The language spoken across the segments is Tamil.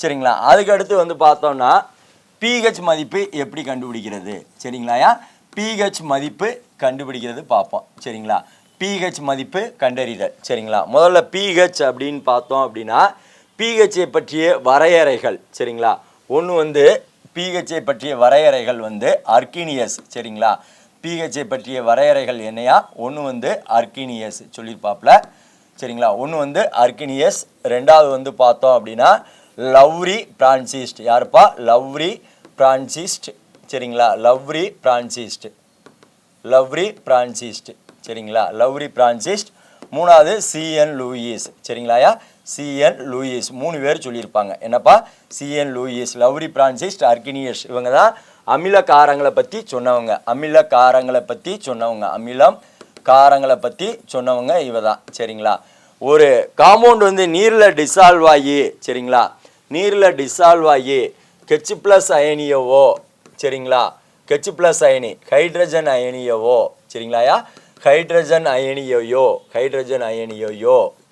சரிங்களா. அதுக்கு அடுத்து வந்து பார்த்தோம்னா பிஹெச் மதிப்பு எப்படி கண்டுபிடிக்கிறது சரிங்களாயா. பிஹெச் மதிப்பு கண்டுபிடிக்கிறது பார்ப்போம் சரிங்களா. பிஹெச் மதிப்பு கண்டறிதல் சரிங்களா. முதல்ல பிஹெச் அப்படின்னு பார்த்தோம் அப்படின்னா பிஹெச்சை பற்றிய வரையறைகள் சரிங்களா. ஒன்று வந்து பிஹெச்சை பற்றிய வரையறைகள் வந்து அர்கினியஸ் சரிங்களா. பிஹெச்சை பற்றிய வரையறைகள் என்னையா, ஒன்று வந்து அர்கினியஸ் சொல்லியிருப்பாப்புல சரிங்களா. ஒன்று வந்து அர்கினியஸ், ரெண்டாவது வந்து பார்த்தோம் அப்படின்னா லவ்ரி பிரான்சிஸ்ட். யாருப்பா? லவ்ரி பிரான்சிஸ்ட் சரிங்களா. லவ்ரி பிரான்சிஸ்ட் சரிங்களா. Lowry Bronsted. மூணாவது சிஎன் லூயிஸ் சரிங்களாயா. சிஎன் லூயிஸ் 3 பேர் சொல்லியிருப்பாங்க. என்னப்பா? GN Lewis, Lowry Bronsted, Arrhenius. இவங்க தான் அமில காரங்களை பற்றி சொன்னவங்க. அமிலம் காரங்களை பற்றி சொன்னவங்க இவ தான் சரிங்களா. ஒரு காம்பவுண்ட் வந்து நீரில் டிசால்வ் ஆகி சரிங்களா, நீரில் டிசால்வ் ஆகி கெச் ப்ளஸ் அயனியவோ சரிங்களா, கெச் ப்ளஸ் அயனி ஹைட்ரஜன் அயனியவோ சரிங்களாயா, ஹைட்ரஜன் அயனியோ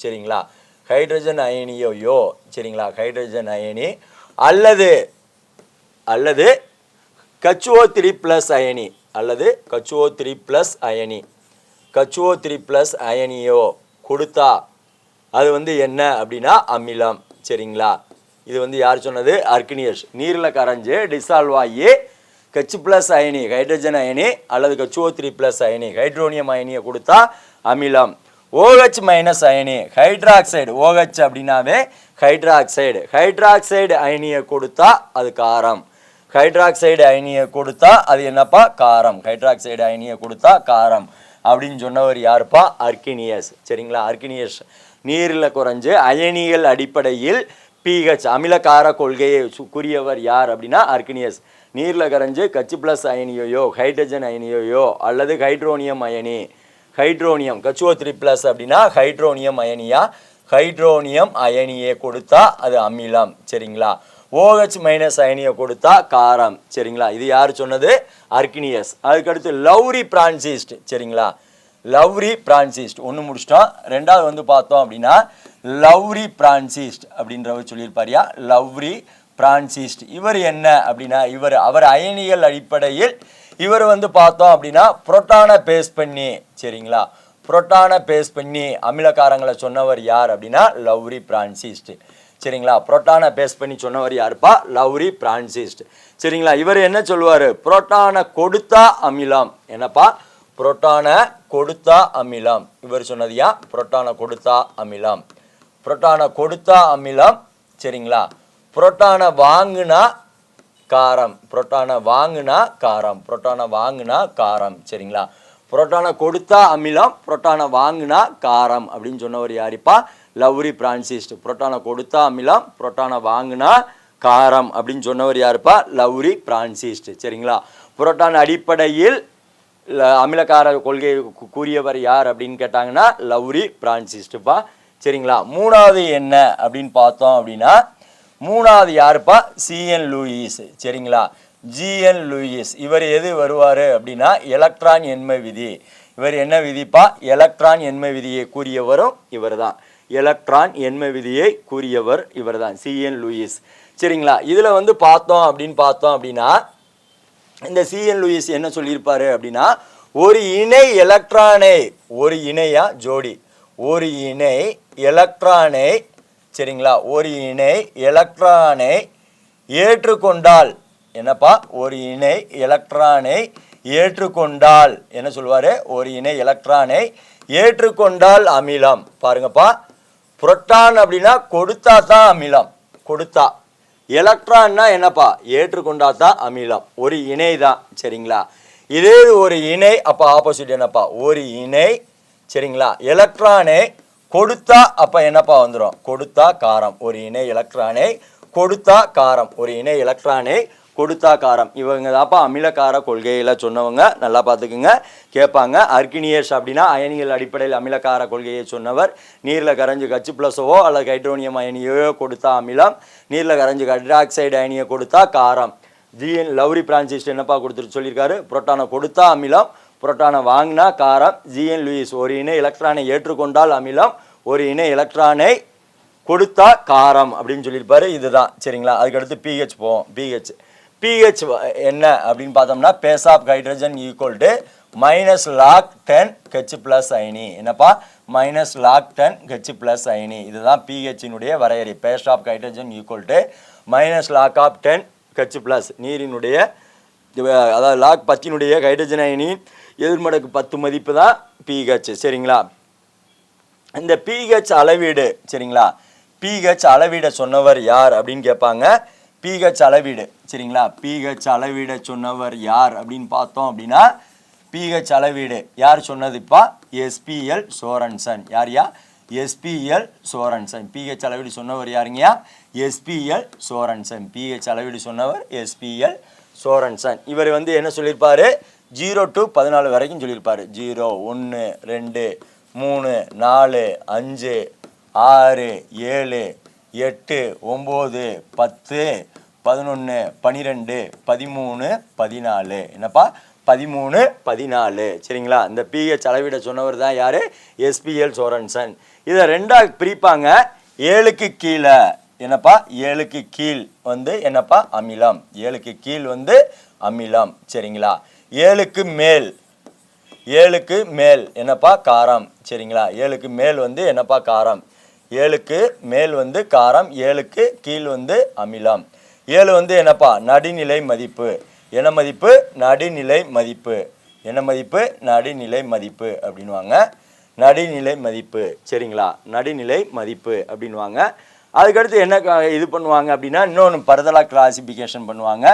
சரிங்களா, ஹைட்ரஜன் அயனி அல்லது HO3 ப்ளஸ் அயனி HO3 ப்ளஸ் அயனியோ கொடுத்தா அது வந்து என்ன அப்படின்னா அமிலம் சரிங்களா. இது வந்து யார் சொன்னது? அர்கினியஸ். நீரில் கரைஞ்சு டிசால்வ் ஆகி கெச் ப்ளஸ் அயனி ஹைட்ரஜன் அயனி அல்லது HO3 ப்ளஸ் அயனி ஹைட்ரோனியம் அயனியை கொடுத்தா அமிலம். OH மைனஸ் அயனி ஹைட்ராக்சைடு, OH அப்படின்னாவே ஹைட்ராக்சைடு அயனியை கொடுத்தா அது காரம். ஹைட்ராக்சைடு அயனியை கொடுத்தா அது என்னப்பா? காரம். ஹைட்ராக்சைடு அயனியை கொடுத்தா காரம் அப்படின்னு சொன்னவர் யாருப்பா? அர்கினியஸ் சரிங்களா. அர்கினியஸ் நீரில் குறைஞ்சு அயனிகள் அடிப்படையில் பிஹெச் அமிலக்கார கொள்கையை கூறியவர் யார் அப்படின்னா அர்கினியஸ். நீரில் கரைஞ்சு கச் ப்ளஸ் அயனியோ ஹைட்ரஜன் அயனியோ அல்லது ஹைட்ரோனியம் அயனி, ஹைட்ரோனியம் HO3 ப்ளஸ் அப்படின்னா ஹைட்ரோனியம் அயனியை கொடுத்தா அது அமிலம் சரிங்களா. OH மைனஸ் அயனியை கொடுத்தா காரம் சரிங்களா. இது யார் சொன்னது? அர்கினியஸ். அதுக்கடுத்து லவ்ரி பிரான்சிஸ்ட் சரிங்களா. லவ்ரி பிரான்சிஸ்ட் ஒன்று முடிச்சிட்டோம். ரெண்டாவது வந்து பார்த்தோம் அப்படின்னா லவ்ரி பிரான்சிஸ்ட் அப்படின்றவர் சொல்லியிருப்பாரியா. லவ்ரி பிரான்சிஸ்ட் இவர் என்ன அப்படின்னா அவர் அயனிகள் அடிப்படையில் இவர் வந்து பார்த்தோம் அப்படின்னா புரோட்டானை பேஸ் பண்ணி சரிங்களா, புரோட்டானை பேஸ் பண்ணி அமிலக்காரங்களை சொன்னவர் யார் அப்படின்னா லவ்ரி பிரான்சிஸ்ட் சரிங்களா. புரோட்டானை பேஸ் பண்ணி சொன்னவர் யாருப்பா? லவ்ரி பிரான்சிஸ்ட் சரிங்களா. இவர் என்ன சொல்லுவார்? புரோட்டானை கொடுத்தா அமிலம். என்னப்பா? புரோட்டானை கொடுத்தா அமிலம். இவர் சொன்னதுயா புரோட்டானை கொடுத்தா அமிலம் சரிங்களா. புரோட்டானை வாங்குனா காரம், புரோட்டானை வாங்குனா காரம் சரிங்களா. புரோட்டானை கொடுத்தா அமிலம், புரோட்டானை வாங்குனா காரம் அப்படின்னு சொன்னவர் யாருப்பா? லவ்ரி பிரான்சிஸ்ட். புரோட்டானை கொடுத்தா அமிலம், புரோட்டானை வாங்குனா காரம் அப்படின்னு சொன்னவர் யாருப்பா? லவ்ரி பிரான்சிஸ்ட் சரிங்களா. புரோட்டான் அடிப்படையில் அமிலக்கார கொள்கை கூறியவர் யார் அப்படின்னு கேட்டாங்கன்னா லவ்ரி பிரான்சிஸ்ட்பா சரிங்களா. மூணாவது என்ன அப்படின்னு பார்த்தோம் அப்படின்னா மூணாவது யாருப்பா? சிஎன் லூயிஸ் சரிங்களா. ஜிஎன் லூயிஸ் இவர் எது வருவார் அப்படின்னா எலக்ட்ரான் எண்ம விதி. இவர் என்ன விதிப்பா? எலக்ட்ரான் எண்ம விதியை கூறியவரும் இவர் தான். எலக்ட்ரான் எண்ம விதியை கூறியவர் இவர் தான், சிஎன் லூயிஸ் சரிங்களா. இதில் வந்து பார்த்தோம் அப்படின்னா இந்த சிஎன் லூயிஸ் என்ன சொல்லியிருப்பாரு அப்படின்னா ஒரு இணை எலக்ட்ரானை, ஒரு இணையா ஜோடி, ஒரு இணை எலக்ட்ரானை சரிங்களா, ஒரு இணை எலக்ட்ரானை ஏற்றுக்கொண்டால் என்னப்பா? ஒரு இணை எலக்ட்ரானை ஏற்றுக்கொண்டால் என்ன சொல்லுவார்? ஒரு இணை எலக்ட்ரானை ஏற்றுக்கொண்டால் அமிலம். பாருங்கப்பா, புரோட்டான் அப்படின்னா கொடுத்தா தான் அமிலம், கொடுத்தா. எலக்ட்ரான்னா என்னப்பா? ஏற்றுக்கொண்டா தான் அமிலம். ஒரு இணை தான் சரிங்களா. இதே ஒரு இணை அப்போ ஆப்போசிட் என்னப்பா? ஒரு இணை சரிங்களா. எலக்ட்ரானை கொடுத்தா அப்போ என்னப்பா வந்துடும்? கொடுத்தா காரம். ஒரு இணை எலக்ட்ரானை கொடுத்தா காரம், ஒரு இணை எலக்ட்ரானை கொடுத்தா காரம். இவங்க தான்ப்பா அமிலக்கார கொள்கையில் சொன்னவங்க. நல்லா பார்த்துக்குங்க, கேட்பாங்க. அர்கினியஸ் அப்படின்னா அயனிகள் அடிப்படையில் அமிலக்கார கொள்கையை சொன்னவர். நீரில் கரைஞ்சு கச் ப்ளஸவோ அல்லது ஹைட்ரோனியம் அயனியோ கொடுத்தா அமிலம், நீரில் கரைஞ்சு ஹைட்ராக்சைடு அயனியை கொடுத்தா காரம். ஜிஎன் லவ்ரி பிரான்சிஸ்ட் என்னப்பா கொடுத்துட்டு சொல்லியிருக்காரு? புரோட்டானை கொடுத்தா அமிலம், புரோட்டானை வாங்கினா காரம். ஜிஎன் லூயிஸ் ஒரு இணை எலக்ட்ரானை ஏற்றுக்கொண்டால் அமிலம், ஒரு இணை எலக்ட்ரானை கொடுத்தா காரம் அப்படின்னு சொல்லியிருப்பாரு. இதுதான் சரிங்களா. அதுக்கடுத்து pH போவோம். pH என்ன அப்படின்னு பார்த்தோம்னா base of hydrogen equal to -log10 H + அயனி. என்னப்பா -log10 H + அயனி. இதுதான் pHனுடைய வரையறை. Base of hydrogen equal to -log10 H+, நீரினுடைய அதாவது log 10னுடைய ஹைட்ரஜன் அயனியின் எதிர்மடங்கு 10 மதிப்பு தான் pH சரிங்களா. இந்த pH அளவீடு சரிங்களா. pH அளவீடை சொன்னவர் யார் அப்படின்னு கேட்பாங்க. pH அளவீடு சரிங்களா. pH அளவீடை சொன்னவர் யார் அப்படின்னு பார்த்தோம் அப்படின்னா pH அளவீடு யார் சொன்னதுப்பா SPL சோரன்சன். யார்யா SPL சோரன்சன். pH அளவீடு சொன்னவர் யாருங்கயா SPL சோரன்சன். pH அளவீடு சொன்னவர் SPL சோரன்சன். இவர் வந்து என்ன சொல்லியிருப்பாரு 0 to 14 வரைக்கும் சொல்லியிருப்பாரு. 0 1 2 3 4 5 6 7 8 9 10 11 12 13 14. என்னப்பா 13 14 சரிங்களா. இந்த pH அளவீட சொன்னவர் தான் யாரு SPL சோரன்சன். இதை ரெண்டா பிரிப்பாங்க. 7க்கு கீழே என்னப்பா 7க்கு கீழ் வந்து என்னப்பா அமிலம். 7க்கு கீழ் வந்து அமிலம் சரிங்களா. 7க்கு மேல் 7க்கு மேல் என்னப்பா காரம் சரிங்களா. 7க்கு மேல் வந்து என்னப்பா காரம். 7க்கு மேல் வந்து காரம். 7க்கு கீழ் வந்து அமிலம். 7 வந்து என்னப்பா நடுநிலை மதிப்பு. என்ன மதிப்பு நடுநிலை மதிப்பு. என்ன மதிப்பு நடுநிலை மதிப்பு அப்படின்வாங்க. நடுநிலை மதிப்பு சரிங்களா. நடுநிலை மதிப்பு அப்படின்வாங்க. அதுக்கடுத்து என்ன இது பண்ணுவாங்க அப்படின்னா இன்னொன்று ஃபர்தராக கிளாசிஃபிகேஷன் பண்ணுவாங்க.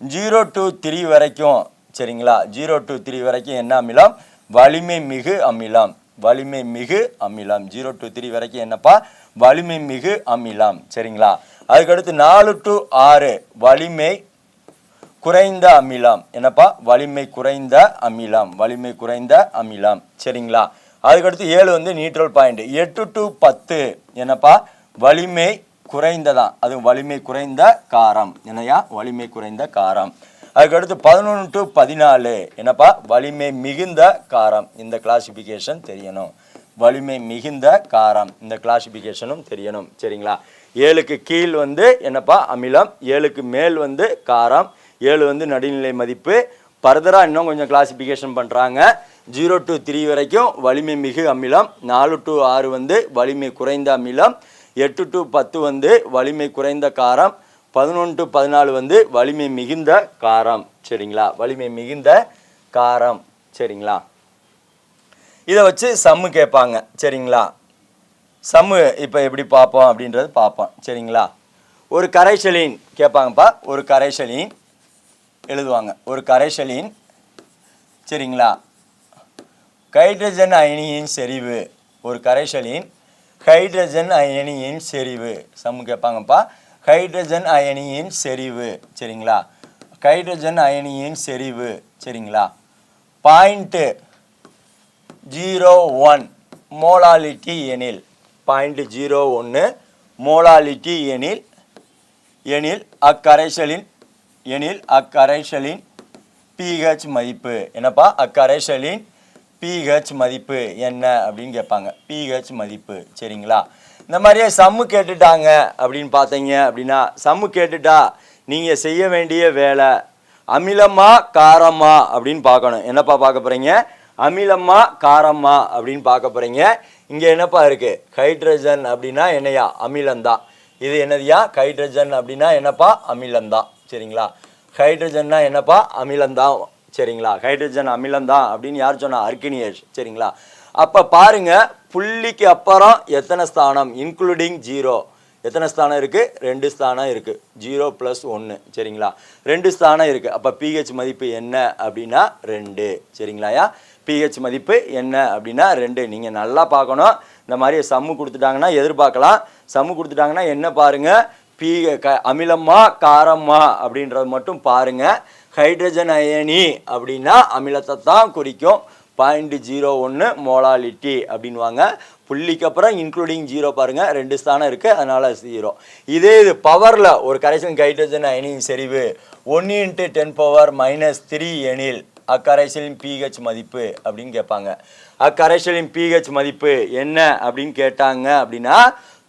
0 to 3 வரைக்கும் சரிங்களா. 0 to 3 வரைக்கும் என்ன அமிலம் வலிமை மிகு அமிலம். வலிமை மிகு அமிலம். 0 to 3 வரைக்கும் என்னப்பா வலிமை மிகு அமிலம் சரிங்களா. அதுக்கடுத்து 4 to 6 வலிமை குறைந்த அமிலம். என்னப்பா வலிமை குறைந்த அமிலம். வலிமை குறைந்த அமிலம் சரிங்களா. அதுக்கடுத்து 7 வந்து நியூட்ரல் பாயிண்ட். 8 to 10 என்னப்பா வலிமை குறைந்ததான். அது வலிமை குறைந்த காரம். என்னையா வலிமை குறைந்த காரம். அதுக்கடுத்து 11 to 14 என்னப்பா வலிமை மிகுந்த காரம். இந்த கிளாசிஃபிகேஷன் தெரியணும். வலிமை மிகுந்த காரம் இந்த கிளாசிஃபிகேஷனும் தெரியணும் சரிங்களா. 7க்கு கீழ் வந்து என்னப்பா அமிலம். 7க்கு மேல் வந்து காரம். 7 வந்து நடுநிலை மதிப்பு. ஃபர்தராக இன்னும் கொஞ்சம் கிளாசிஃபிகேஷன் பண்ணுறாங்க. 0 to 3 வரைக்கும் வலிமை மிகு அமிலம். 4 to 6 வந்து வலிமை குறைந்த அமிலம். 8 to 10 வந்து வலிமை குறைந்த காரம். 11 to 14 வந்து வலிமை மிகுந்த காரம் சரிங்களா. வலிமை மிகுந்த காரம் சரிங்களா. இதை வச்சு சம்மு கேட்பாங்க சரிங்களா. சம்மு இப்போ எப்படி பார்ப்போம் அப்படின்றது பார்ப்போம் சரிங்களா. ஒரு கரைசலின் கேட்பாங்கப்பா. ஒரு கரைசலின் எழுதுவாங்க. ஒரு கரைசலின் சரிங்களா ஹைட்ரஜன் அயனியின் செறிவு. ஒரு கரைசலின் ஹைட்ரஜன் அயனியின் செறிவு சம்மு கேட்பாங்கப்பா. ஹைட்ரஜன் அயனியின் செறிவு சரிங்களா. ஹைட்ரஜன் அயனியின் செறிவு சரிங்களா. 0.01 மோலாலிட்டி எனில் 0.01 மோலாலிட்டி எனில் அக்கரைசலின் pH மதிப்பு. என்னப்பா அக்கரைசலின் pH மதிப்பு என்ன அப்படின்னு கேட்பாங்க. pH மதிப்பு சரிங்களா. இந்த மாதிரியே சம்மு கேட்டுட்டாங்க அப்படின்னு பார்த்தீங்க அப்படின்னா சம்மு கேட்டுட்டா நீங்கள் செய்ய வேண்டிய வேலை அமிலமா காரமா அப்படின்னு பார்க்கணும். என்னப்பா பார்க்க போகிறீங்க அமிலமா காரமா அப்படின்னு பார்க்க போகிறீங்க. இங்கே என்னப்பா இருக்குது ஹைட்ரஜன் அப்படின்னா என்னையா அமிலந்தான். இது என்னதுயா ஹைட்ரஜன் அப்படின்னா என்னப்பா அமிலந்தான் சரிங்களா. ஹைட்ரஜன்னா என்னப்பா அமிலந்தான் சரிங்களா. ஹைட்ரஜன் அமிலந்தான் அப்படின்னு யார் சொன்னா அர்கினியஸ் சரிங்களா. அப்போ பாருங்க புள்ளிக்கு அப்புறம் எத்தனை ஸ்தானம் இன்க்ளூடிங் 0 எத்தனை ஸ்தானம் இருக்குது 2 ஸ்தானம் இருக்குது. 0 + 1 சரிங்களா. 2 ஸ்தானம் இருக்குது. அப்போ pH மதிப்பு என்ன அப்படின்னா 2 சரிங்களாயா. pH மதிப்பு என்ன அப்படின்னா 2. நீங்கள் நல்லா பார்க்கணும். இந்த மாதிரி சம்மு கொடுத்துட்டாங்கன்னா எதிர்பார்க்கலாம். சம்மு கொடுத்துட்டாங்கன்னா என்ன பாருங்கள் அமிலமா காரமா அப்படின்றது மட்டும் பாருங்கள். ஹைட்ரஜன் அயனி அப்படின்னா அமிலத்தை தான் குறிக்கும். 0.01 மோலாலிட்டி அப்படின்வாங்க. புள்ளிக்கு அப்புறம் இன்க்ளூடிங் 0 பாருங்கள் 2 ஸ்தானம் இருக்குது அதனால் 0. இதே இது பவரில் ஒரு கரைசலின் ஹைட்ரஜன் அயனியின் செறிவு 1 × 10⁻³ எனில் அக்கரைசலின் pH மதிப்பு அப்படின்னு கேட்பாங்க. அக்கரைசலின் pH மதிப்பு என்ன அப்படின்னு கேட்டாங்க அப்படின்னா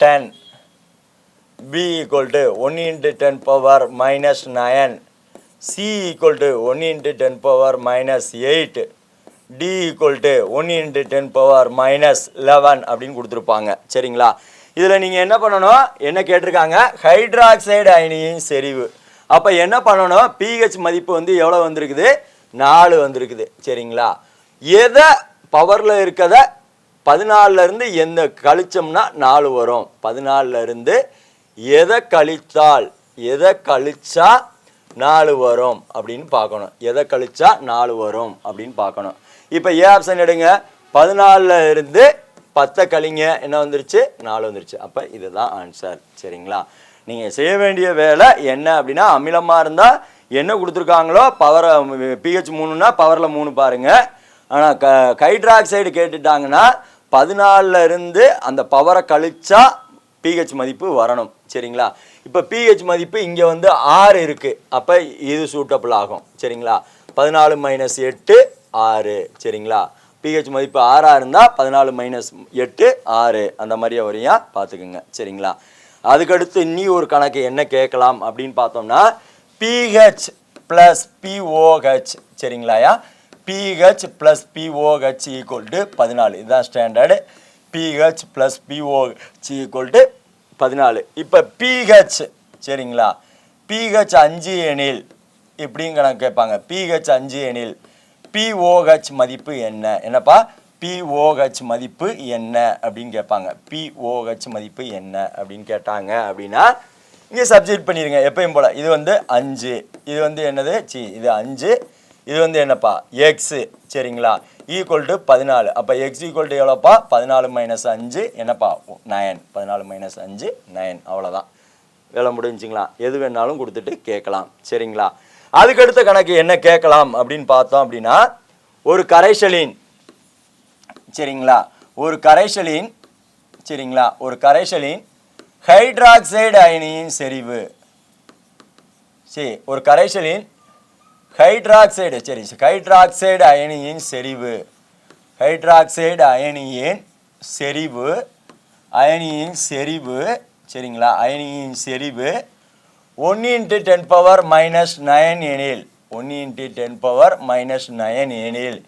10, B equal to 1 into 10 power minus 9, C equal to 1 into 10 power minus 8, D equal to 1 into 10 power minus 11 அப்படின்னு கொடுத்துருப்பாங்க. சரிங்களா? இதில் நீங்கள் என்ன பண்ணணும், என்ன கேட்டிருக்காங்க, ஹைட்ராக்சைடு அயனியின் செறிவு. அப்போ என்ன பண்ணணும், pH மதிப்பு வந்து எவ்வளோ வந்திருக்குது, 4 வந்திருக்குது. சரிங்களா? எதை பவரில் இருக்கிறத 14லேருந்து எந்த கழிச்சோம்னா 4 வரும். 14லேருந்து எதை கழிச்சா 4 வரும் அப்படின்னு பார்க்கணும். எதை கழிச்சா 4 வரும் அப்படின்னு பார்க்கணும். இப்போ ஏ ஆப்ஷன் எடுங்க. 14லேருந்து 10 கழிங்க, என்ன வந்துருச்சு, 4 வந்துருச்சு. அப்போ இதுதான் ஆன்சர். சரிங்களா? நீங்கள் செய்ய வேண்டிய வேலை என்ன அப்படின்னா, அமிலமாக இருந்தால் என்ன கொடுத்துருக்காங்களோ பவரை pH 3னா பவரில் 3 பாருங்கள். ஆனால் ஹைட்ராக்சைடு கேட்டுட்டாங்கன்னா 14லேருந்து அந்த பவரை கழிச்சா pH மதிப்பு வரணும். சரிங்களா? இப்போ pH மதிப்பு இங்கே வந்து 6 இருக்குது. அப்போ இது சூட்டபிள் ஆகும். சரிங்களா? 14 மைனஸ் 8 6. சரிங்களா? pH மதிப்பு 6ஆக இருந்தால் 14 மைனஸ் 8 6 அந்த மாதிரியே வரையா பார்த்துக்குங்க. சரிங்களா? அதுக்கடுத்து இன்னி ஒரு கணக்கு என்ன கேட்கலாம் அப்படின்னு பார்த்தோம்னா, pH plus POH. சரிங்களாயா? pH plus POH equal to 14. இதுதான் standard. pH plus POH equal to 14. இப்போ pH, சரிங்களா, pH 5 எனில் இப்படியும் கணக்கு கேட்பாங்க. pH 5 எனில் POH மதிப்பு என்ன, என்னப்பா POH மதிப்பு என்ன அப்படின்னு கேட்பாங்க. POH மதிப்பு என்ன அப்படின்னு கேட்டாங்க அப்படின்னா இங்கே சப்ஸ்டிட்யூட் பண்ணிடுங்க எப்பயும் போல். இது வந்து 5, இது வந்து என்னது, இது 5, இது வந்து என்னப்பா எக்ஸு. சரிங்களா? Equal to 14. அப்போ எக்ஸ் ஈக்குவல் டு எவ்வளோப்பா, 14 மைனஸ் 5 என்னப்பா 9. 14 மைனஸ் 5 9. அவ்வளோதான், வேலை முடிஞ்சுங்களா? எது வேணாலும் கொடுத்துட்டு கேட்கலாம். சரிங்களா? அதுக்கடுத்த கணக்கு என்ன கேட்கலாம் அப்படின்னு பார்த்தோம் அப்படின்னா, ஒரு கரைசலின், சரிங்களா, ஒரு கரைசலின், சரிங்களா, ஒரு கரைசலின் ஹைட்ராக்சைடு அயனியின் செறிவு. சரி, ஒரு கரைசலின் ஹைட்ராக்சைடு, சரி, ஹைட்ராக்சைடு அயனியின் செறிவு, ஹைட்ராக்சைடு அயனியின் செறிவு, அயனியின் செறிவு, சரிங்களா, அயனியின் செறிவு 1 into 10 power minus 9 எனில், 1 into 10 power minus 9 எனில்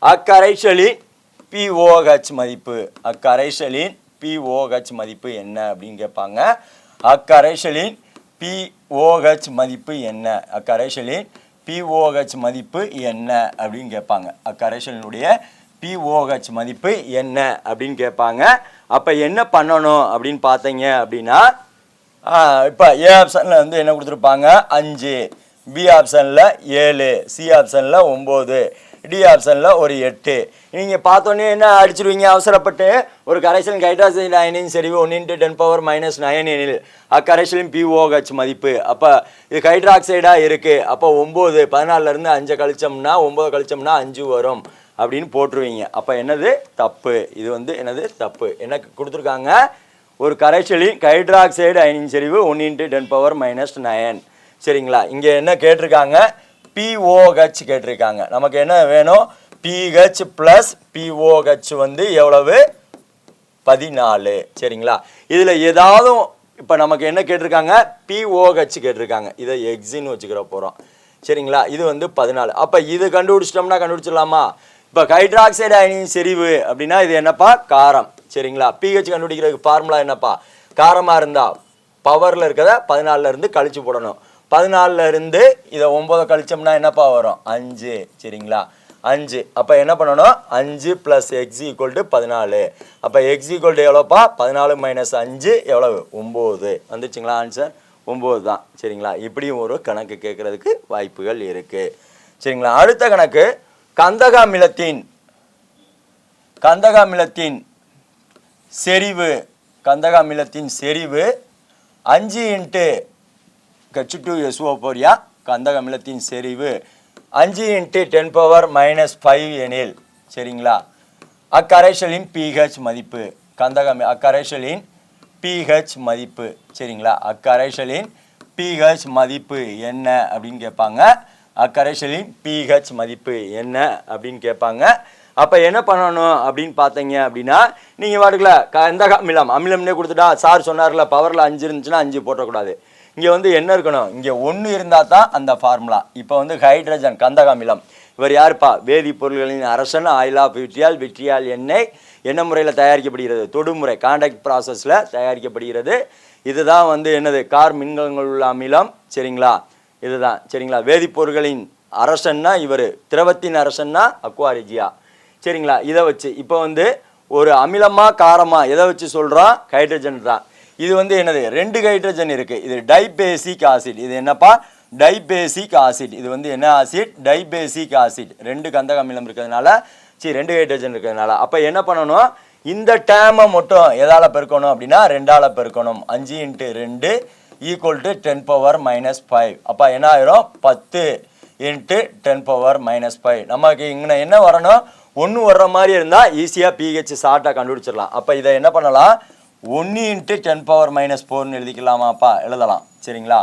அக்கரைசலின் POH மதிப்பு, அக்கரைசலின் POH மதிப்பு என்ன அப்படின்னு கேட்பாங்க. அக்கரைசலின் POH மதிப்பு என்ன, அக்கரைசலின் POH மதிப்பு என்ன அப்படின்னு கேட்பாங்க. அக்கரைசலினுடைய POH மதிப்பு என்ன அப்படின்னு கேட்பாங்க. அப்போ என்ன பண்ணணும் அப்படின்னு பார்த்தீங்க அப்படின்னா, இப்போ ஏ ஆப்ஷனில் வந்து என்ன கொடுத்துருப்பாங்க 5, பி ஆப்ஷனில் 7, சி ஆப்ஷனில் 9, டி ஆப்ஷனில் ஒரு 8. நீங்கள் பார்த்தோன்னே என்ன அடிச்சிருவீங்க அவசரப்பட்டு, ஒரு கரைசலின் ஹைட்ராக்சைடு அயனியின் செறிவு 1 into 10 power minus 9 எனில் அக்கரைசலின் POH மதிப்பு. அப்போ இது ஹைட்ராக்சைடாக இருக்குது. அப்போ 9, 14லேருந்து 5 கழிச்சோம்னா 9 கழிச்சோம்னா 5 வரும் அப்படின்னு போட்டுருவீங்க. அப்போ என்னது தப்பு, இது வந்து என்னது தப்பு. என்ன கொடுத்துருக்காங்க, ஒரு கரைசலின் ஹைட்ராக்சைடு அயனியின் செறிவு 1 into 10 power minus 9. சரிங்களா? இங்கே என்ன கேட்டிருக்காங்க, POH கேட்டிருக்காங்க. நமக்கு என்ன வேணும், pH ப்ளஸ் POH வந்து எவ்வளவு 14. சரிங்களா? இதில் ஏதாவது இப்போ நமக்கு என்ன கேட்டிருக்காங்க, POH கேட்டிருக்காங்க. இதை எக்ஸின்னு வச்சுக்கிற போகிறோம். சரிங்களா? இது வந்து 14. அப்போ இது கண்டுபிடிச்சிட்டோம்னா கண்டுபிடிச்சிடலாமா? இப்போ ஹைட்ராக்சைடு அயனியின் செறிவு அப்படின்னா இது என்னப்பா காரம். சரிங்களா? pH கண்டுபிடிக்கிறதுக்கு ஃபார்முலா என்னப்பா, காரமாக இருந்தால் பவரில் இருக்கிறத 14லேருந்து கழிச்சு போடணும். 14லேருந்து இதை 9 கழிச்சோம்னா என்னப்பா வரும் 5. சரிங்களா? 5. அப்போ என்ன பண்ணணும், 5 ப்ளஸ் எக்ஸ் ஈக்குவல் டு 14. அப்போ எக்ஸ் ஈக்குவல் டு எவ்வளோப்பா, 14 மைனஸ் 5 எவ்வளவு 9 வந்துச்சுங்களா? ஆன்சர் 9 தான். சரிங்களா? இப்படியும் ஒரு கணக்கு கேட்குறதுக்கு வாய்ப்புகள் இருக்குது. சரிங்களா? அடுத்த கணக்கு, கந்தக அமிலத்தின், கந்தக அமிலத்தின் செறிவு, கந்தக அமிலத்தின் செறிவு 5 into H2SO4 கந்தக அமிலத்தின் செறிவு 5 into 10 power minus 5 எனில், சரிங்களா, அக்கரைசலின் pH மதிப்பு, கந்தக அக்கரைசலின் pH மதிப்பு, சரிங்களா, அக்கரைசலின் pH மதிப்பு என்ன அப்படின்னு கேட்பாங்க. அக்கரைசலின் pH மதிப்பு என்ன அப்படின்னு கேட்பாங்க. அப்போ என்ன பண்ணணும் அப்படின்னு பார்த்தீங்க அப்படின்னா நீங்கள் வாட்டுக்கல கந்தக அமிலம் அமிலம்னே கொடுத்துட்டா சார் சொன்னார்ல பவரில் 5 இருந்துச்சுன்னா 5 போட்டக்கூடாது. இங்கே வந்து என்ன இருக்கணும், இங்கே 1 இருந்தால் தான் அந்த ஃபார்முலா. இப்போ வந்து ஹைட்ரஜன் கந்தக அமிலம் இவர் யாருப்பா, வேதிப்பொருள்களின் அரசன், ஆயில் ஆஃப் விட்ரியால், விட்ரியால் எண்ணெய் என்ன முறையில் தயாரிக்கப்படுகிறது, தொடுமுறை கான்டாக்ட் ப்ராசஸில் தயாரிக்கப்படுகிறது. இதுதான் வந்து என்னது, கார் மின்கலங்கள் உள்ள அமிலம். சரிங்களா, இதுதான். சரிங்களா, வேதிப்பொருட்களின் அரசன்னா இவர், திரவத்தின் அரசன்னா அக்வாரிஜியா. சரிங்களா, இதை வச்சு இப்போ வந்து ஒரு அமிலமா காரமா எதை வச்சு சொல்கிறோம், ஹைட்ரஜன் தான். இது வந்து என்னது, 2 ஹைட்ரஜன் இருக்குது. இது டைபேசிக் ஆசிட். இது என்னப்பா, டைபேசிக் ஆசிட். இது வந்து என்ன ஆசிட், டைபேசிக் ஆசிட். 2 கந்தக அமிலம் இருக்கிறதுனால 2 ஹைட்ரஜன் இருக்கிறதுனால அப்போ என்ன பண்ணணும், இந்த டேமை மட்டும் எதால் பெருக்கணும் அப்படின்னா 2ஆல் பெருக்கணும். 5 × 2 = 10⁻⁵. அப்போ என்ன ஆயிரும், 10 × 10⁻⁵. நமக்கு இங்கே என்ன வரணும், 1 வர்ற மாதிரி இருந்தால் ஈஸியாக pH ஷார்ட்டாக கண்டுபிடிச்சிடலாம். அப்போ இதை என்ன பண்ணலாம், 1 × 10⁻⁴ எழுதிக்கலாமாப்பா, எழுதலாம். சரிங்களா,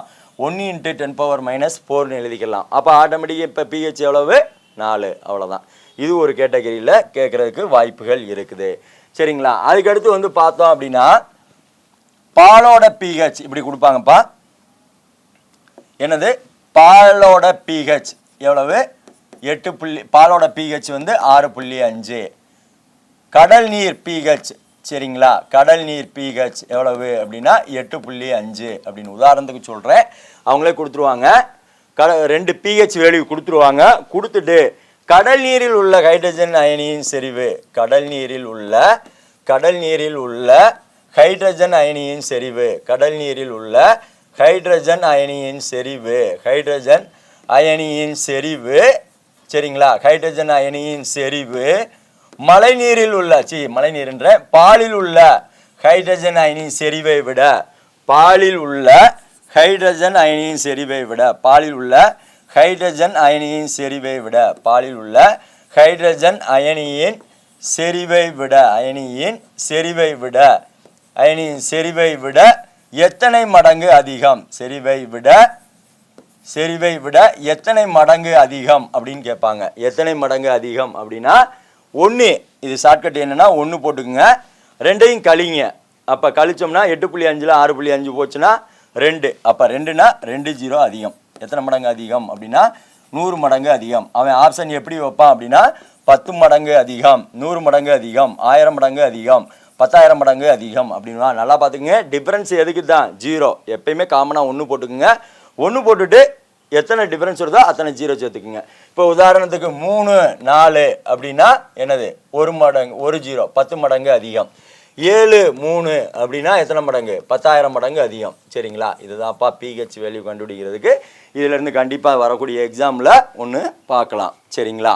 1 × 10⁻⁴ எழுதிக்கலாம். அப்போ ஆட்டோமேட்டிக்காக இப்போ pH எவ்வளவு, 4. அவ்வளோதான். இது ஒரு கேட்டகரியில் கேட்குறதுக்கு வாய்ப்புகள் இருக்குது. சரிங்களா, அதுக்கடுத்து வந்து பார்த்தோம் அப்படின்னா பாலோட pH இப்படி கொடுப்பாங்கப்பா. என்னது, பாலோட pH எவ்வளவு, 8. பாலோட pH வந்து 6.5. கடல் நீர் pH, சரிங்களா, கடல் நீர் pH எவ்வளவு அப்படின்னா 8.5 அப்படின்னு உதாரணத்துக்கு சொல்கிறேன். அவங்களே கொடுத்துருவாங்க. 2 pH வேல்யூ கொடுத்துருவாங்க. கொடுத்துட்டு கடல் நீரில் உள்ள ஹைட்ரஜன் அயனியின் செறிவு, கடல் நீரில் உள்ள ஹைட்ரஜன் அயனியின் செறிவு, கடல் நீரில் உள்ள ஹைட்ரஜன் அயனியின் செறிவு, ஹைட்ரஜன் அயனியின் செறிவு. சரிங்களா, ஹைட்ரஜன் அயனியின் செறிவு மழைநீரில் உள்ள மழைநீர்ன்ற பாலில் உள்ள ஹைட்ரஜன் அயனியின் செறிவை விட, பாலில் உள்ள ஹைட்ரஜன் அயனியின் செறிவை விட, பாலில் உள்ள ஹைட்ரஜன் அயனியின் செறிவை விட, பாலில் உள்ள ஹைட்ரஜன் அயனியின் செறிவை விட, அயனியின் செறிவை விட, அயனியின் செறிவை விட எத்தனை மடங்கு அதிகம், செறிவை விட எத்தனை மடங்கு அதிகம் அப்படின்னு கேட்பாங்க. எத்தனை மடங்கு அதிகம் அப்படின்னா 1. இது ஷார்ட்கட் என்னன்னா 1 போட்டுக்குங்க, 2ஐயும் கழிங்க. அப்போ கழிச்சோம்னா 8.5ல் 6.5 போச்சுன்னா 2. அப்போ 2னா 2 அதிகம். எத்தனை மடங்கு அதிகம் அப்படின்னா 100 மடங்கு அதிகம். அவன் ஆப்ஷன் எப்படி வைப்பான் அப்படின்னா 10 மடங்கு அதிகம், 100 மடங்கு அதிகம், 1000 மடங்கு அதிகம், 10,000 மடங்கு அதிகம் அப்படின்னா நல்லா பார்த்துக்குங்க. டிஃப்ரென்ஸ் எதுக்கு தான் 0. எப்பயுமே காமனாக 1 போட்டுக்குங்க. 1 போட்டுட்டு எத்தனை டிஃப்ரென்ஸ் வருதோ அத்தனை 0 சேர்த்துக்குங்க. இப்போ உதாரணத்துக்கு 3, 4 அப்படின்னா என்னது, 1 மடங்கு, 1 0, 10 மடங்கு அதிகம். 7, 3 அப்படின்னா எத்தனை மடங்கு, 10,000 மடங்கு அதிகம். சரிங்களா, இதுதான்ப்பா pH வேல்யூ கண்டுபிடிக்கிறதுக்கு. இதிலேருந்து கண்டிப்பாக வரக்கூடிய எக்ஸாமில் ஒன்று பார்க்கலாம். சரிங்களா.